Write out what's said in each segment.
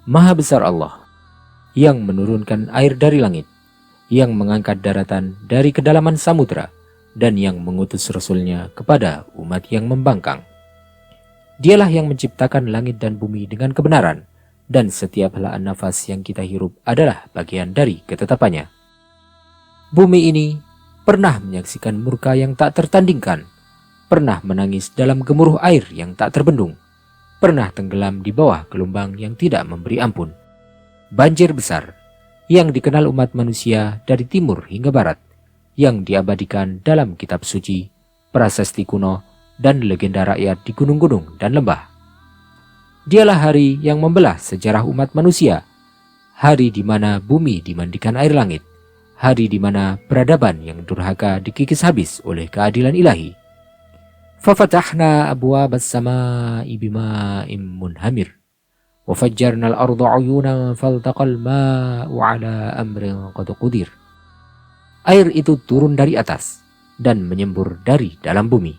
Maha besar Allah, yang menurunkan air dari langit, yang mengangkat daratan dari kedalaman samudra, dan yang mengutus Rasul-Nya kepada umat yang membangkang. Dialah yang menciptakan langit dan bumi dengan kebenaran, dan setiap helaan nafas yang kita hirup adalah bagian dari ketetapannya. Bumi ini pernah menyaksikan murka yang tak tertandingkan, pernah menangis dalam gemuruh air yang tak terbendung, pernah tenggelam di bawah gelombang yang tidak memberi ampun. Banjir besar yang dikenal umat manusia dari timur hingga barat, yang diabadikan dalam kitab suci, prasasti kuno, dan legenda rakyat di gunung-gunung dan lembah. Dialah hari yang membelah sejarah umat manusia, hari di mana bumi dimandikan air langit, hari di mana peradaban yang durhaka dikikis habis oleh keadilan ilahi. فَفَتَحْنَا أَبْوَابَ السَّمَاءِ بِمَاءٍ مُنْهَمِرٍ وَفَجَّرْنَا الْأَرْضَ عُيُونًا فَالْتَقَى الْمَاءُ عَلَى أَمْرٍ قَدْ قُدِرَ. Air itu turun dari atas dan menyembur dari dalam bumi.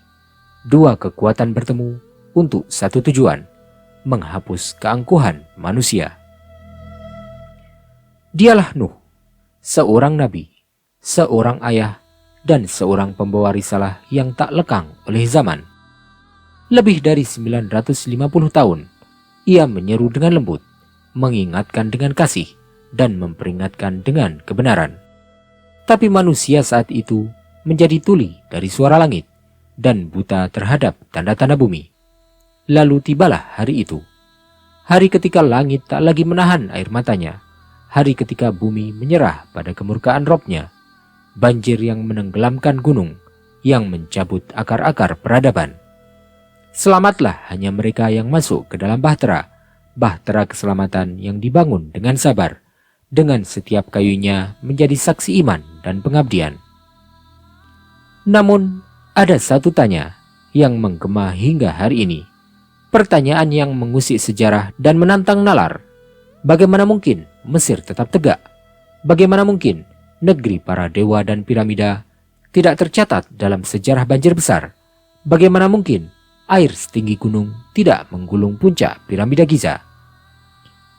Dua kekuatan bertemu untuk satu tujuan, menghapus keangkuhan manusia. Dialah Nuh, seorang nabi, seorang ayah, dan seorang pembawa risalah yang tak lekang oleh zaman. Lebih dari 950 tahun, ia menyeru dengan lembut, mengingatkan dengan kasih, dan memperingatkan dengan kebenaran. Tapi manusia saat itu menjadi tuli dari suara langit, dan buta terhadap tanda-tanda bumi. Lalu tibalah hari itu, hari ketika langit tak lagi menahan air matanya, hari ketika bumi menyerah pada kemurkaan Robnya, banjir yang menenggelamkan gunung, yang mencabut akar-akar peradaban. Selamatlah hanya mereka yang masuk ke dalam bahtera keselamatan yang dibangun dengan sabar, dengan setiap kayunya menjadi saksi iman dan pengabdian. Namun, ada satu tanya yang menggema hingga hari ini, pertanyaan yang mengusik sejarah dan menantang nalar. Bagaimana mungkin Mesir tetap tegak? Bagaimana mungkin negeri para dewa dan piramida tidak tercatat dalam sejarah banjir besar? Bagaimana mungkin air setinggi gunung tidak menggulung puncak piramida Giza?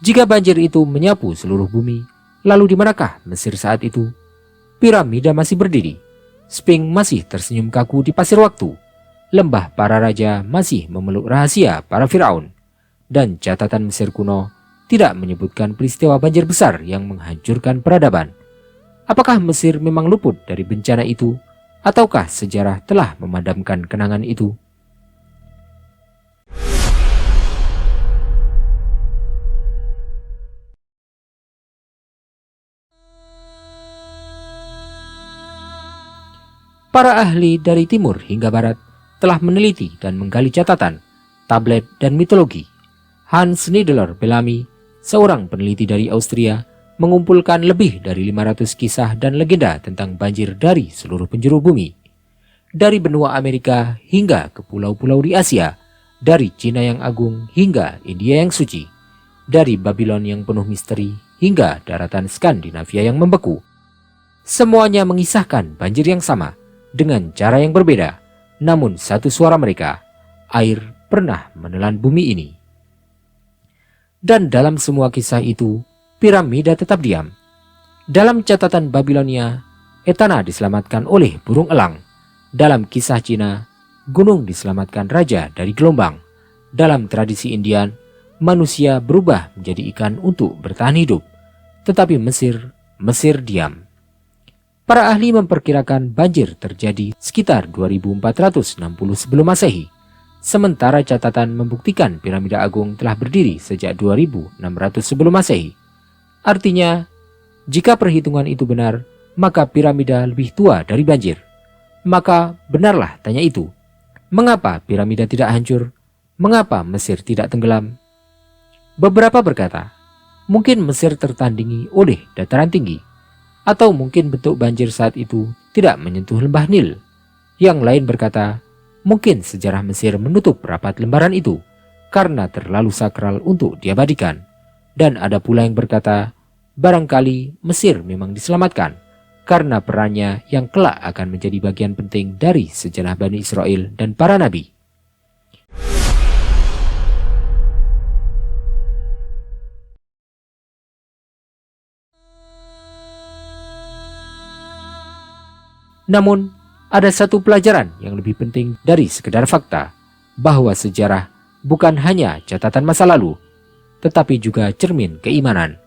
Jika banjir itu menyapu seluruh bumi, lalu di manakah Mesir saat itu? Piramida masih berdiri, Sphinx masih tersenyum kaku di pasir waktu, lembah para raja masih memeluk rahasia para Firaun, dan catatan Mesir kuno tidak menyebutkan peristiwa banjir besar yang menghancurkan peradaban. Apakah Mesir memang luput dari bencana itu, ataukah sejarah telah memadamkan kenangan itu? Para ahli dari timur hingga barat telah meneliti dan menggali catatan, tablet, dan mitologi. Hans Niedler Bellamy, seorang peneliti dari Austria, mengumpulkan lebih dari 500 kisah dan legenda tentang banjir dari seluruh penjuru bumi. Dari benua Amerika hingga ke pulau-pulau di Asia, dari Cina yang agung hingga India yang suci, dari Babylon yang penuh misteri hingga daratan Skandinavia yang membeku. Semuanya mengisahkan banjir yang sama dengan cara yang berbeda, namun satu suara mereka, air pernah menelan bumi ini. Dan dalam semua kisah itu, piramida tetap diam. Dalam catatan Babilonia, Etana diselamatkan oleh burung elang. Dalam kisah Cina, gunung diselamatkan raja dari gelombang. Dalam tradisi Indian, manusia berubah menjadi ikan untuk bertahan hidup. Tetapi Mesir diam. Para ahli memperkirakan banjir terjadi sekitar 2460 sebelum Masehi. Sementara catatan membuktikan piramida agung telah berdiri sejak 2600 sebelum Masehi. Artinya, jika perhitungan itu benar, maka piramida lebih tua dari banjir. Maka benarlah tanya itu. Mengapa piramida tidak hancur? Mengapa Mesir tidak tenggelam? Beberapa berkata, mungkin Mesir tertandingi oleh dataran tinggi, atau mungkin bentuk banjir saat itu tidak menyentuh lembah Nil. Yang lain berkata, mungkin sejarah Mesir menutup rapat lembaran itu karena terlalu sakral untuk diabadikan. Dan ada pula yang berkata, barangkali Mesir memang diselamatkan karena perannya yang kelak akan menjadi bagian penting dari sejarah Bani Israel dan para nabi. Namun, ada satu pelajaran yang lebih penting dari sekedar fakta, bahwa sejarah bukan hanya catatan masa lalu, tetapi juga cermin keimanan,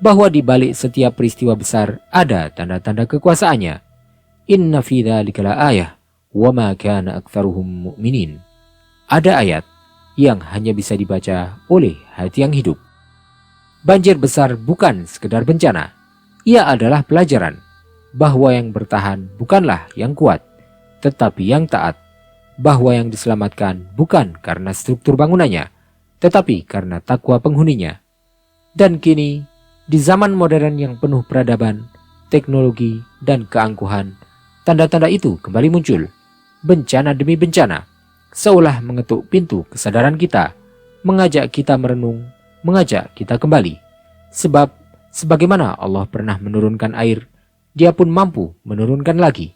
bahwa di balik setiap peristiwa besar ada tanda-tanda kekuasaannya. Inna fi dzalika laayah wa ma kana aktsaruhum mu'minin. Ada ayat yang hanya bisa dibaca oleh hati yang hidup. Banjir besar bukan sekedar bencana, ia adalah pelajaran bahwa yang bertahan bukanlah yang kuat, tetapi yang taat, bahwa yang diselamatkan bukan karena struktur bangunannya, tetapi karena takwa penghuninya. Dan kini, di zaman modern yang penuh peradaban, teknologi, dan keangkuhan, tanda-tanda itu kembali muncul, bencana demi bencana, seolah mengetuk pintu kesadaran kita, mengajak kita merenung, mengajak kita kembali. Sebab, sebagaimana Allah pernah menurunkan air, Dia pun mampu menurunkan lagi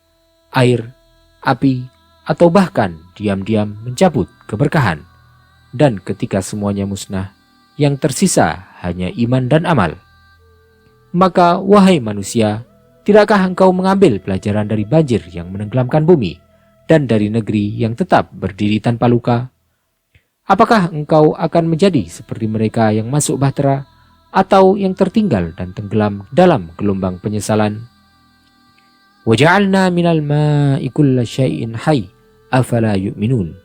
air, api, atau bahkan diam-diam mencabut keberkahan. Dan ketika semuanya musnah, yang tersisa hanya iman dan amal. Maka, wahai manusia, tidakkah engkau mengambil pelajaran dari banjir yang menenggelamkan bumi, dan dari negeri yang tetap berdiri tanpa luka? Apakah engkau akan menjadi seperti mereka yang masuk bahtera, atau yang tertinggal dan tenggelam dalam gelombang penyesalan? وَجَعَلْنَا مِنَ الْمَاءِ كُلَّ شَيْءٍ حَيٍّ أَفَلَا يُؤْمِنُونَ.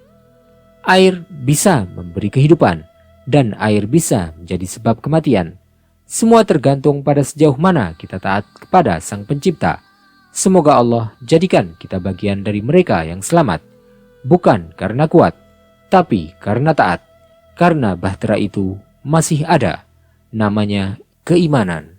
Air bisa memberi kehidupan, dan air bisa menjadi sebab kematian. Semua tergantung pada sejauh mana kita taat kepada Sang Pencipta. Semoga Allah jadikan kita bagian dari mereka yang selamat, bukan karena kuat, tapi karena taat, karena bahtera itu masih ada, namanya keimanan.